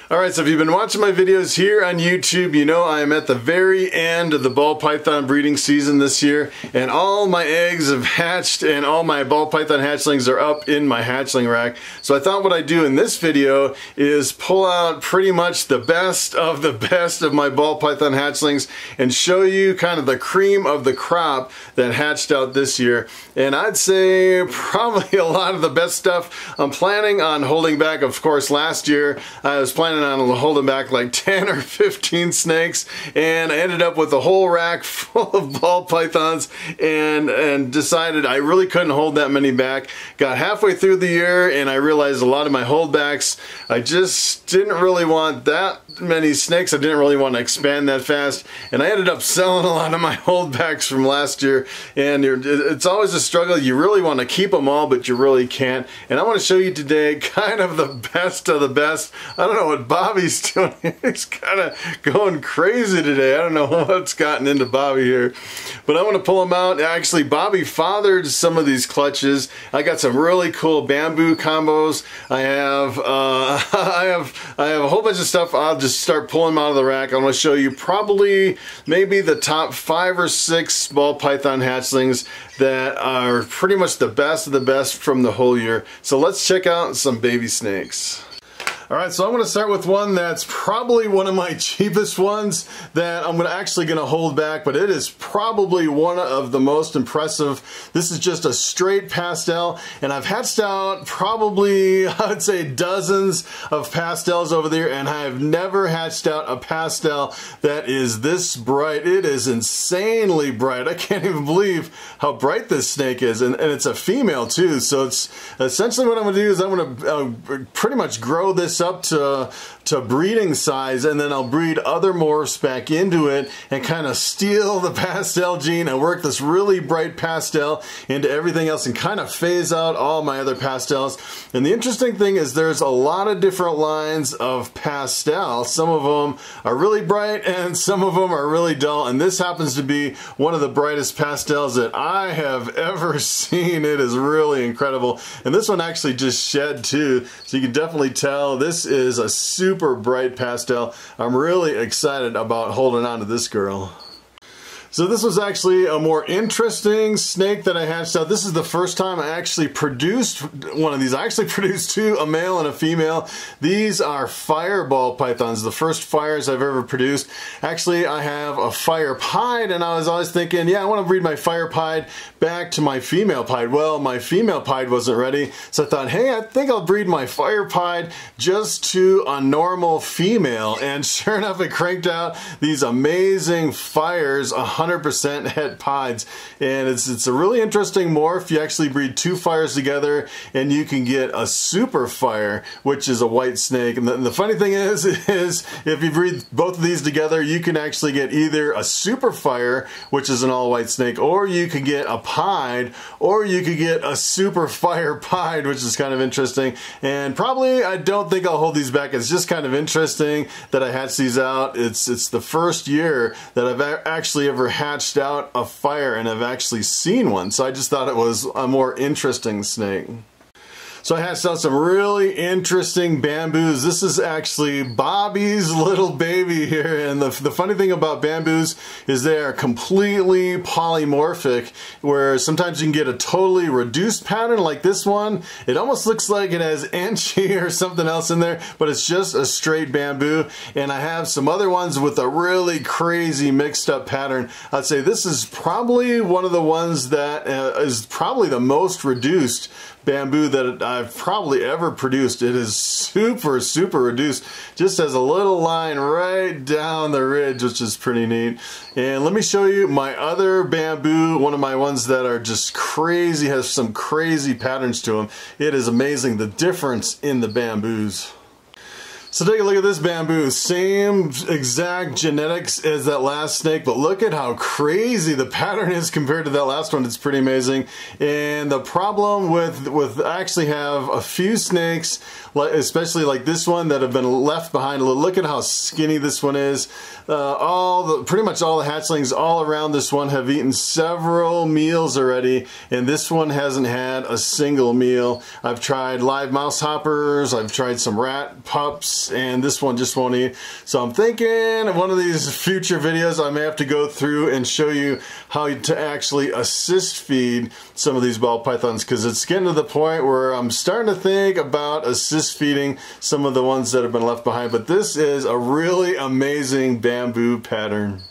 Alright, so if you've been watching my videos here on YouTube, you know I am at the very end of the ball python breeding season this year, and all my eggs have hatched and all my ball python hatchlings are up in my hatchling rack. So I thought what I'd do in this video is pull out pretty much the best of my ball python hatchlings and show you kind of the cream of the crop that hatched out this year. And I'd say probably a lot of the best stuff I'm planning on holding back. Of course, last year I was planning on holding back like 10 or 15 snakes, and I ended up with a whole rack full of ball pythons and decided I really couldn't hold that many back. Got halfway through the year and I realized a lot of my holdbacks, I just didn't really want that many snakes. I didn't really want to expand that fast, and I ended up selling a lot of my holdbacks from last year. And it's always a struggle. You really want to keep them all, but you really can't. And I want to show you today kind of the best of the best. I don't know what Bobby's doing. He's kind of going crazy today. I don't know what's gotten into Bobby here, but I want to pull him out. Actually, Bobby fathered some of these clutches. I got some really cool bamboo combos. I have a whole bunch of stuff. I'll just start pulling them out of the rack. I'm going to show you probably maybe the top 5 or 6 ball python hatchlings that are pretty much the best of the best from the whole year. So let's check out some baby snakes. Alright, so I'm going to start with one that's probably one of my cheapest ones that I'm actually going to hold back, but it is probably one of the most impressive. This is just a straight pastel, and I've hatched out probably, I would say, dozens of pastels over there, and I have never hatched out a pastel that is this bright. It is insanely bright. I can't even believe how bright this snake is, and it's a female too, so it's essentially what I'm going to do is I'm going to pretty much grow this up to breeding size, and then I'll breed other morphs back into it and kind of steal the pastel gene and work this really bright pastel into everything else and kind of phase out all my other pastels. And the interesting thing is there's a lot of different lines of pastel. Some of them are really bright and some of them are really dull, and this happens to be one of the brightest pastels that I have ever seen. It is really incredible, and this one actually just shed too, so you can definitely tell this is a super bright pastel. I'm really excited about holding on to this girl. So this was actually a more interesting snake that I hatched out. This is the first time I actually produced one of these. I actually produced 2, a male and a female. These are fireball pythons, the first fires I've ever produced. Actually, I have a fire pied, and I was always thinking, yeah, I want to breed my fire pied back to my female pied. Well, my female pied wasn't ready, so I thought, hey, I think I'll breed my fire pied just to a normal female. And sure enough, it cranked out these amazing fires, 100% het pieds, and it's a really interesting morph. You actually breed 2 fires together and you can get a super fire, which is a white snake. And the funny thing is if you breed both of these together, you can actually get either a super fire, which is an all white snake, or you could get a pied, or you could get a super fire pied, which is kind of interesting. And probably I don't think I'll hold these back. It's just kind of interesting that I hatched these out. It's the first year that I've actually ever hatched out a fire and I've actually seen one, so I just thought it was a more interesting snake. So I hatched out some really interesting bamboos. This is actually Bobby's little baby here, and the funny thing about bamboos is they are completely polymorphic, where sometimes you can get a totally reduced pattern like this one. It almost looks like it has enchi or something else in there, but it's just a straight bamboo. And I have some other ones with a really crazy mixed up pattern. I'd say this is probably one of the ones that is probably the most reduced bamboo that I've probably ever produced. It is super reduced, just has a little line right down the ridge, which is pretty neat. And let me show you my other bamboo, one of my ones that are just crazy, has some crazy patterns to them. It is amazing the difference in the bamboos. So take a look at this bamboo. Same exact genetics as that last snake, but look at how crazy the pattern is compared to that last one. It's pretty amazing. And the problem with I actually have a few snakes, especially like this one, that have been left behind. Look at how skinny this one is. Pretty much all the hatchlings all around this one have eaten several meals already, and this one hasn't had a single meal. I've tried live mouse hoppers, I've tried some rat pups, eats, and this one just won't eat. So I'm thinking one of these future videos I may have to go through and show you how to actually assist feed some of these ball pythons, because it's getting to the point where I'm starting to think about assist feeding some of the ones that have been left behind. But this is a really amazing bamboo pattern.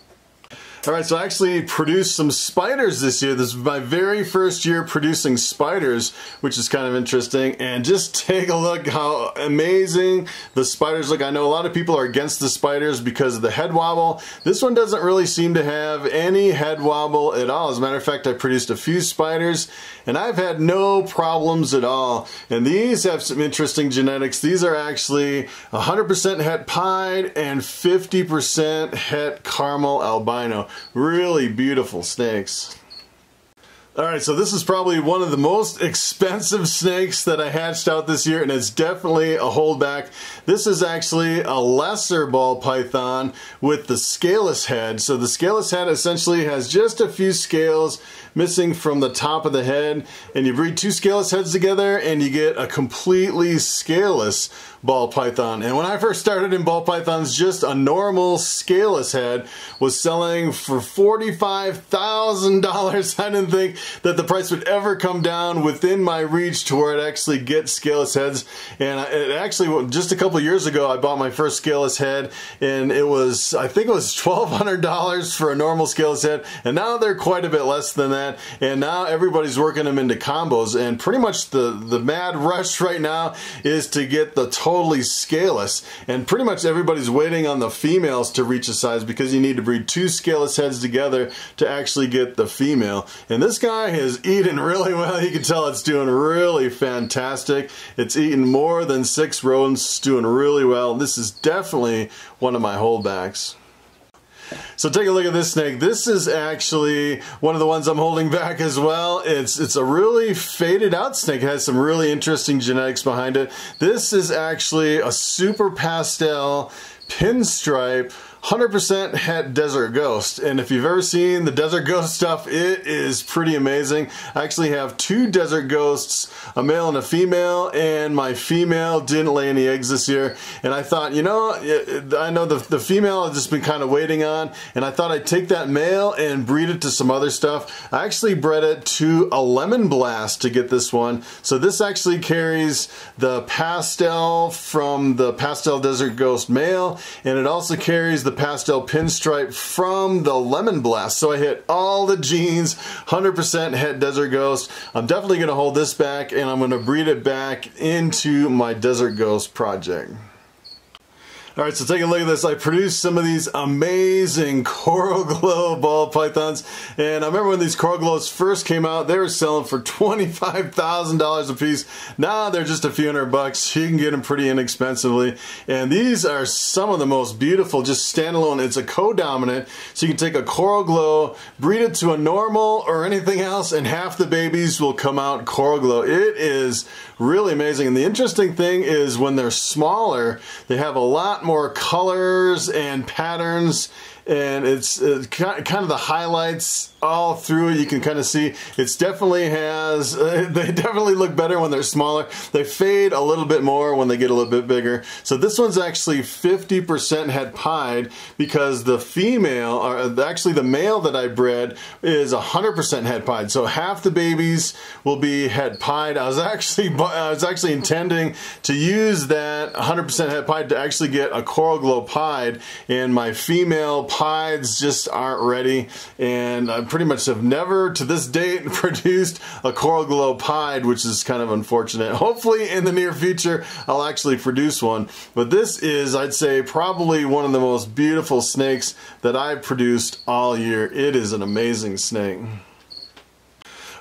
Alright, so I actually produced some spiders this year. This is my very first year producing spiders, which is kind of interesting. And just take a look how amazing the spiders look. I know a lot of people are against the spiders because of the head wobble. This one doesn't really seem to have any head wobble at all. As a matter of fact, I produced a few spiders and I've had no problems at all. And these have some interesting genetics. These are actually 100% het pied and 50% het caramel albino. Really beautiful snakes. Alright, so this is probably one of the most expensive snakes that I hatched out this year, and it's definitely a holdback. This is actually a lesser ball python with the scaleless head. So the scaleless head essentially has just a few scales missing from the top of the head, and you breed two scaleless heads together and you get a completely scaleless ball python. And when I first started in ball pythons, just a normal scaleless head was selling for $45,000. I didn't think that the price would ever come down within my reach to where I'd actually get scaleless heads. And it actually, just a couple years ago, I bought my first scaleless head, and it was, I think it was $1,200 for a normal scaleless head, and now they're quite a bit less than that. And now everybody's working them into combos, and pretty much the mad rush right now is to get the totally scaleless, and pretty much everybody's waiting on the females to reach a size, because you need to breed two scaleless heads together to actually get the female. And this guy is eating really well. You can tell it's doing really fantastic. It's eating more than 6 rodents. It's doing really well. This is definitely one of my holdbacks. So take a look at this snake. This is actually one of the ones I'm holding back as well. It's a really faded out snake. It has some really interesting genetics behind it. This is actually a super pastel pinstripe 100% het Desert Ghost, and if you've ever seen the Desert Ghost stuff, it is pretty amazing. I actually have 2 Desert Ghosts, a male and a female, and my female didn't lay any eggs this year, and I thought, you know, I know the female I've just been kind of waiting on, and I thought I'd take that male and breed it to some other stuff. I actually bred it to a Lemon Blast to get this one, so this actually carries the pastel from the Pastel Desert Ghost male, and it also carries the pastel pinstripe from the Lemon Blast. So I hit all the genes, 100% het Desert Ghost. I'm definitely going to hold this back, and I'm going to breed it back into my Desert Ghost project. Alright, so take a look at this. I produced some of these amazing Coral Glow ball pythons, and I remember when these Coral Glows first came out, they were selling for $25,000 a piece. Now they're just a few $100. You can get them pretty inexpensively, and these are some of the most beautiful, just standalone. It's a co-dominant, so you can take a Coral Glow, breed it to a normal or anything else, and half the babies will come out Coral Glow. It is really amazing, and the interesting thing is when they're smaller, they have a lot more colors and patterns, and it's kind of the highlights all through it. You can kind of see it's definitely has, they definitely look better when they're smaller. They fade a little bit more when they get a little bit bigger. So this one's actually 50% het pied, because the female, or actually the male that I bred, is 100% het pied. So half the babies will be het pied. I was actually intending to use that 100% het pied to actually get a Coral Glow pied, and my female pieds just aren't ready, and I pretty much have never to this date produced a Coral Glow pied, which is kind of unfortunate. Hopefully in the near future I'll actually produce one, but this is, I'd say, probably one of the most beautiful snakes that I've produced all year. It is an amazing snake.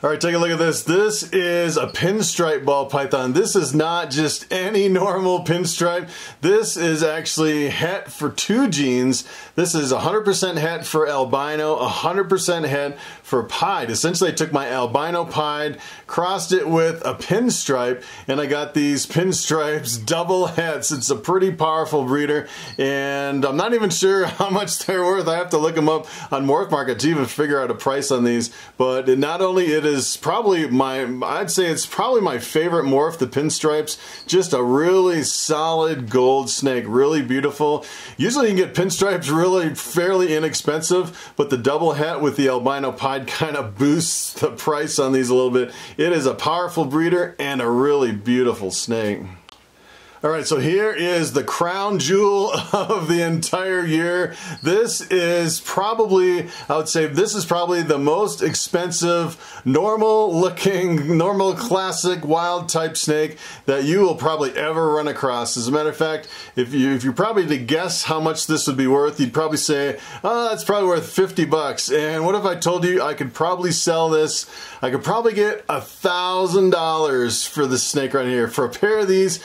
Alright, take a look at this. This is a pinstripe ball python. This is not just any normal pinstripe. This is actually het for 2 genes. This is 100% het for albino, 100% het for pied. Essentially, I took my albino pied, crossed it with a pinstripe, and I got these pinstripes double hets. It's a pretty powerful breeder, and I'm not even sure how much they're worth. I have to look them up on Morph Market to even figure out a price on these, but not only it is is probably I'd say it's probably my favorite morph, the pinstripes. Just a really solid gold snake, really beautiful. Usually you can get pinstripes really fairly inexpensive, but the double het with the albino pied kind of boosts the price on these a little bit. It is a powerful breeder and a really beautiful snake. Alright, so here is the crown jewel of the entire year. This is probably, I would say, this is probably the most expensive, normal classic wild type snake that you will probably ever run across. As a matter of fact, if you're probably to guess how much this would be worth, you'd probably say, oh, that's probably worth 50 bucks. And what if I told you I could probably sell this, I could probably get $1,000 for this snake right here. For a pair of these,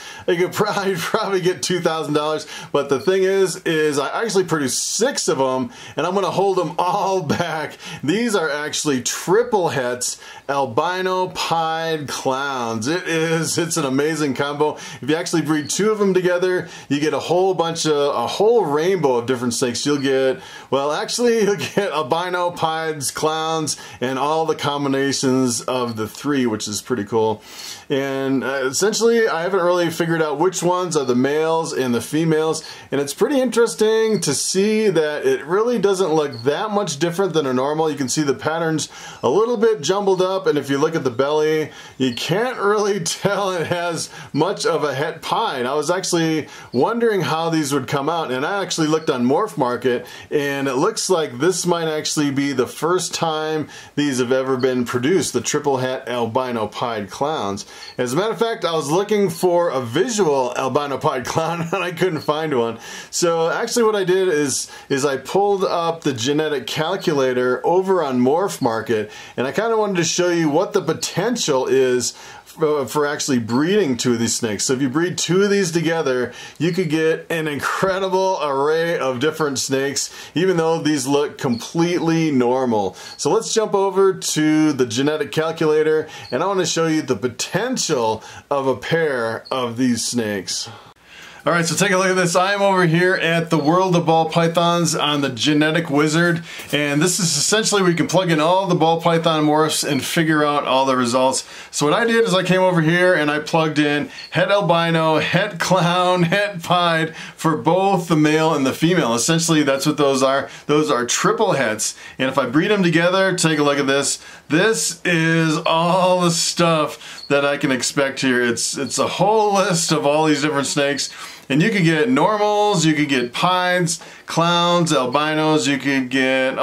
I'd probably get $2,000, but the thing is I actually produced 6 of them, and I'm going to hold them all back. These are actually triple hets, albino pied clowns. It's an amazing combo. If you actually breed 2 of them together, you get a whole rainbow of different snakes. You'll get, well, actually you'll get albino pieds, clowns, and all the combinations of the 3, which is pretty cool. And essentially, I haven't really figured out which ones are the males and the females, and it's pretty interesting to see that it really doesn't look that much different than a normal. You can see the patterns a little bit jumbled up, and if you look at the belly, you can't really tell it has much of a het pied. I was actually wondering how these would come out, and I actually looked on Morph Market, and it looks like this might actually be the first time these have ever been produced, the triple het albino pied clowns. As a matter of fact, I was looking for a visual albino pied clown and I couldn't find one. So actually what I did is I pulled up the genetic calculator over on Morph Market, and I kind of wanted to show you what the potential is for actually breeding 2 of these snakes. So if you breed 2 of these together, you could get an incredible array of different snakes, even though these look completely normal. So let's jump over to the genetic calculator, and I want to show you the potential of a pair of these snakes. Alright, so take a look at this. I am over here at the World of Ball Pythons on the Genetic Wizard, and this is essentially where you can plug in all the ball python morphs and figure out all the results. So what I did is I came over here and I plugged in het albino, het clown, het pied for both the male and the female. Essentially that's what those are. Those are triple hets, and if I breed them together, take a look at this. This is all the stuff that I can expect here. It's a whole list of all these different snakes. And you could get normals, you could get pieds, clowns, albinos, you could get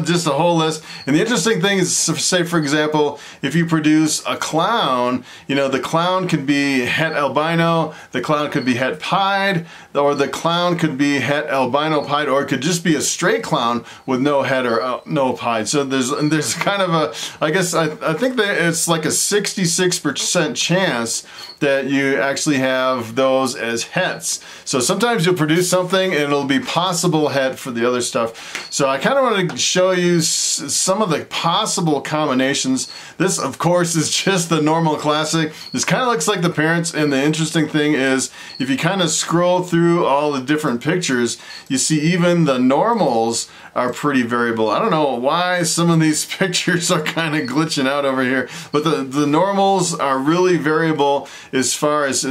just a whole list. And the interesting thing is, say for example, if you produce a clown, you know, the clown could be het albino, the clown could be het pied, or the clown could be het albino pied, or it could just be a straight clown with no het or no pied. So there's kind of a, I guess I think that it's like a 66% chance that you actually have those as hets. So sometimes you'll produce something and it'll be possible het for the other stuff. So I kind of want to show you some of the possible combinations. This of course is just the normal classic. This kind of looks like the parents, and the interesting thing is if you kind of scroll through all the different pictures, you see even the normals are pretty variable. I don't know why some of these pictures are kind of glitching out over here, but the normals are really variable as far as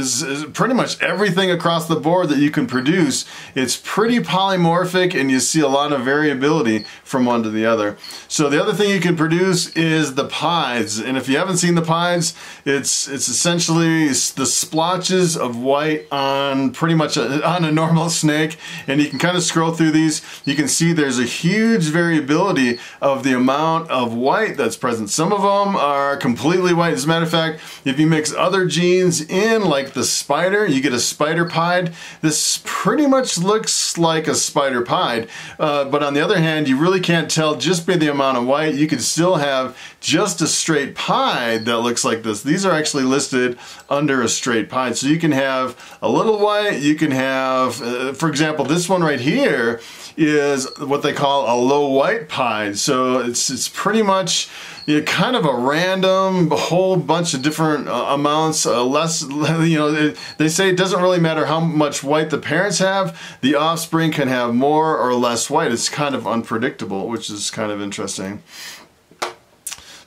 pretty much everything across the board that you can produce. It's pretty polymorphic, and you see a lot of variability from one to the other. So the other thing you can produce is the pieds, and if you haven't seen the pieds, it's essentially the splotches of white on pretty much on a normal snake, and you can kind of scroll through these. You can see there's a huge variability of the amount of white that's present. Some of them are completely white. As a matter of fact, if you mix other genes in, like the spider, you get a spider pied. This pretty much looks like a spider pied, but on the other hand, you really can't tell just by the amount of white. You could still have just a straight pied that looks like this. These are actually listed under a straight pied. So you can have a little white, you can have, for example, this one right here is what they call a low white pied. So it's pretty much, you know, kind of a random whole bunch of different amounts, less, you know, they say it doesn't really matter how much white the parents have, the offspring can have more or less white. It's kind of unpredictable, which is kind of interesting.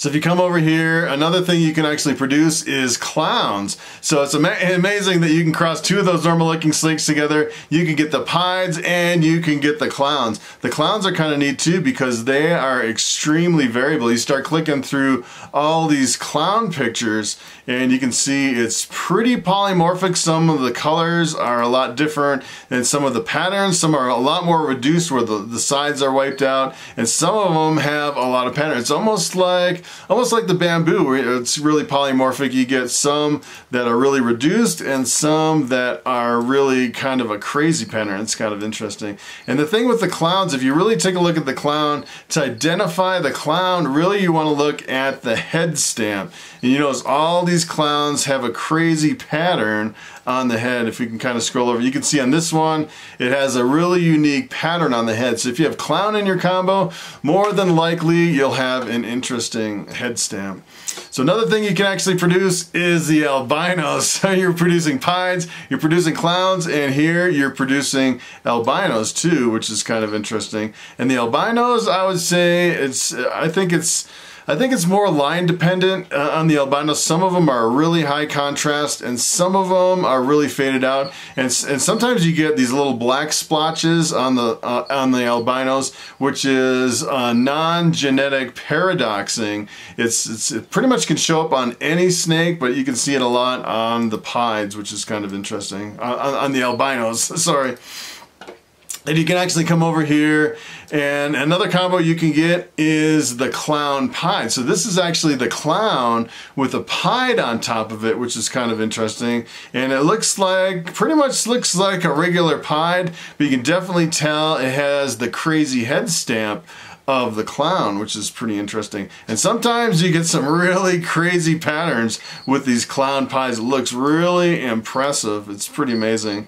So if you come over here, another thing you can actually produce is clowns. So it's amazing that you can cross two of those normal looking snakes together. You can get the pieds and you can get the clowns. The clowns are kind of neat too because they are extremely variable. You start clicking through all these clown pictures and you can see it's pretty polymorphic. Some of the colors are a lot different than some of the patterns. Some are a lot more reduced where the sides are wiped out, and some of them have a lot of pattern. It's almost like the bamboo where it's really polymorphic. You get some that are really reduced and some that are really kind of a crazy pattern. It's kind of interesting. And the thing with the clowns, if you really take a look at the clown, to identify the clown, really you want to look at the head stamp. And you notice all these clowns have a crazy pattern on the head. If we can kind of scroll over, you can see on this one, it has a really unique pattern on the head. So if you have clown in your combo, more than likely you'll have an interesting head stamp. So another thing you can actually produce is the albinos. So you're producing pieds, you're producing clowns, and here you're producing albinos too, which is kind of interesting. And the albinos, I would say I think it's more line dependent on the albinos. Some of them are really high contrast and some of them are really faded out. And sometimes you get these little black splotches on the albinos, which is non-genetic paradoxing. It pretty much can show up on any snake, but you can see it a lot on the pieds, which is kind of interesting. On the albinos, sorry. And you can actually come over here, and another combo you can get is the clown pied. So this is actually the clown with a pied on top of it, which is kind of interesting. And it pretty much looks like a regular pied, but you can definitely tell it has the crazy head stamp of the clown, which is pretty interesting. And sometimes you get some really crazy patterns with these clown pies. It looks really impressive. It's pretty amazing.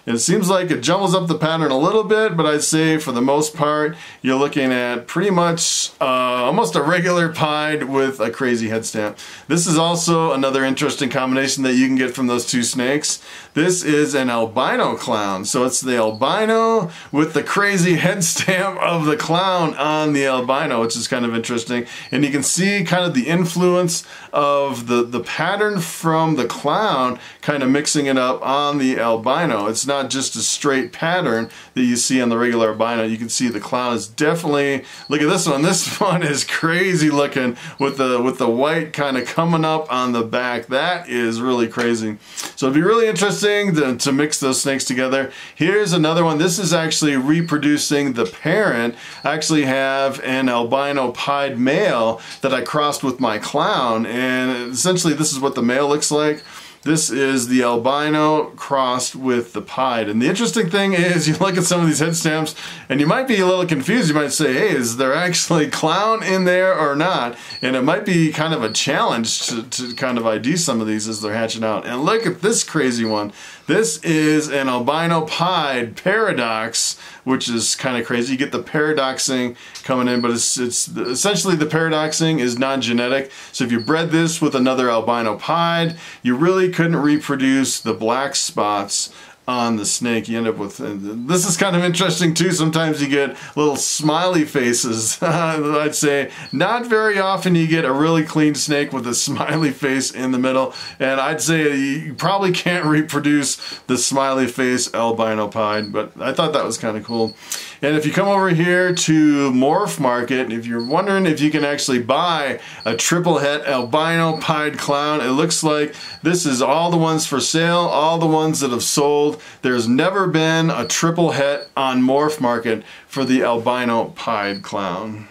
It seems like it jumbles up the pattern a little bit, but I'd say for the most part, you're looking at pretty much almost a regular pied with a crazy head stamp. This is also another interesting combination that you can get from those two snakes. This is an albino clown. So it's the albino with the crazy head stamp of the clown on the albino, which is kind of interesting. And you can see kind of the influence of the pattern from the clown kind of mixing it up on the albino. It's not just a straight pattern that you see on the regular albino. You can see the clown is definitely, look at this one. This one is crazy looking with the white kind of coming up on the back. That is really crazy. So it'd be really interesting to mix those snakes together. Here's another one. This is actually reproducing the parent. I actually have an albino pied male that I crossed with my clown, and essentially this is what the male looks like. This is the albino crossed with the pied. And the interesting thing is you look at some of these head stamps and you might be a little confused. You might say, hey, is there actually clown in there or not? And it might be kind of a challenge to kind of ID some of these as they're hatching out. And look at this crazy one. This is an albino pied paradox, which is kind of crazy. You get the paradoxing coming in, but it's essentially the paradoxing is non-genetic. So if you bred this with another albino pied, you really couldn't reproduce the black spots on the snake. You end up with, this is kind of interesting too, sometimes you get little smiley faces. I'd say not very often you get a really clean snake with a smiley face in the middle, and I'd say you probably can't reproduce the smiley face albino pied, but I thought that was kind of cool. And if you come over here to Morph Market, if you're wondering if you can actually buy a triple het albino pied clown, it looks like this is all the ones for sale, all the ones that have sold. There's never been a triple het on Morph Market for the albino pied clown.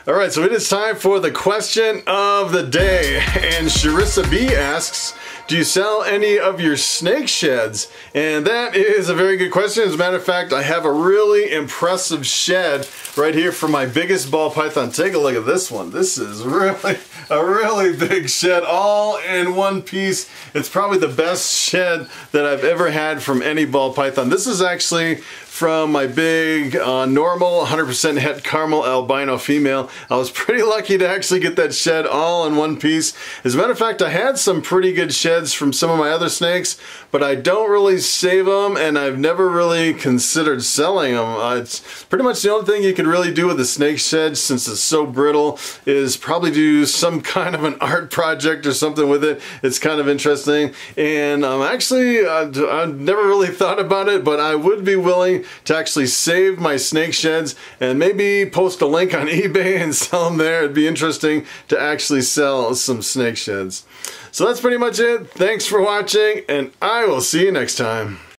Alright, so it is time for the question of the day. And Sharissa B asks, do you sell any of your snake sheds? And that is a very good question. As a matter of fact, I have a really impressive shed right here for my biggest ball python. Take a look at this one. This is really a really big shed all in one piece. It's probably the best shed that I've ever had from any ball python. This is actually from my big normal 100% het caramel albino female. I was pretty lucky to actually get that shed all in one piece. As a matter of fact, I had some pretty good sheds sheds from some of my other snakes, but I don't really save them, and I've never really considered selling them. It's pretty much the only thing you could really do with a snake shed, since it's so brittle, is probably do some kind of an art project or something with it. It's kind of interesting, and actually I've never really thought about it, but I would be willing to actually save my snake sheds and maybe post a link on eBay and sell them there. It'd be interesting to actually sell some snake sheds. So that's pretty much it. Thanks for watching, and I will see you next time.